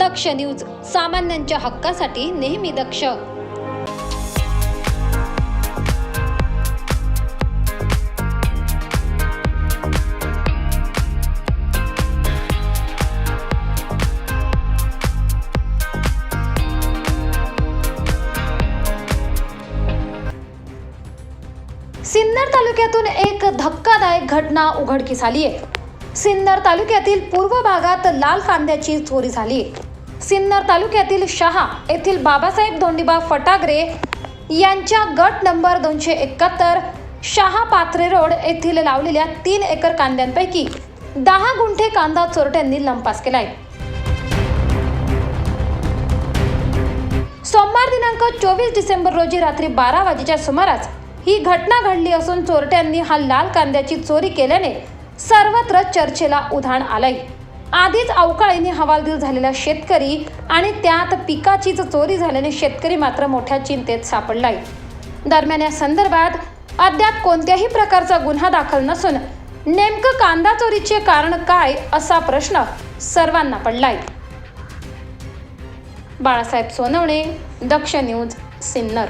दक्ष news, सामान्यांच्या हक्कासाठी नेहमी दक्ष. सिन्नर तालुक्यातून एक धक्कादायक घटना उघडकीस आली आहे. सिन्नर तालुक्यातील पूर्व भागात लाल कांद्याची चोरी झाली आहे. सिन्नर तालुक्यातील शहा येथील बाबासाहेब धोंडीबा फटागरे यांच्या गट नंबर 271 शहा पात्रे रोड येथील लावलेल्या 3 एकर कांद्यांपैकी 10 गुंठे कांदा चोरट्यांनी लंपास केलाय. सोमवार दिनांक 24 डिसेंबर रोजी रात्री 12 वाजेच्या सुमारास ही घटना घडली असून चोरट्यांनी हा लाल कांद्याची चोरी केल्याने सर्वत्र चर्चेला उधाण आलंय. आधीच अवकाळीने हवालदिल झालेला शेतकरी आणि त्यात पिकाचीच चोरी झाल्याने शेतकरी मात्र मोठ्या चिंतेत सापडलाय. दरम्यान या संदर्भात अद्याप कोणत्याही प्रकारचा गुन्हा दाखल नसून नेमकं कांदा चोरीचे कारण काय असा प्रश्न सर्वांना पडलाय. बाळासाहेब सोनवणे, दक्ष न्यूज, सिन्नर.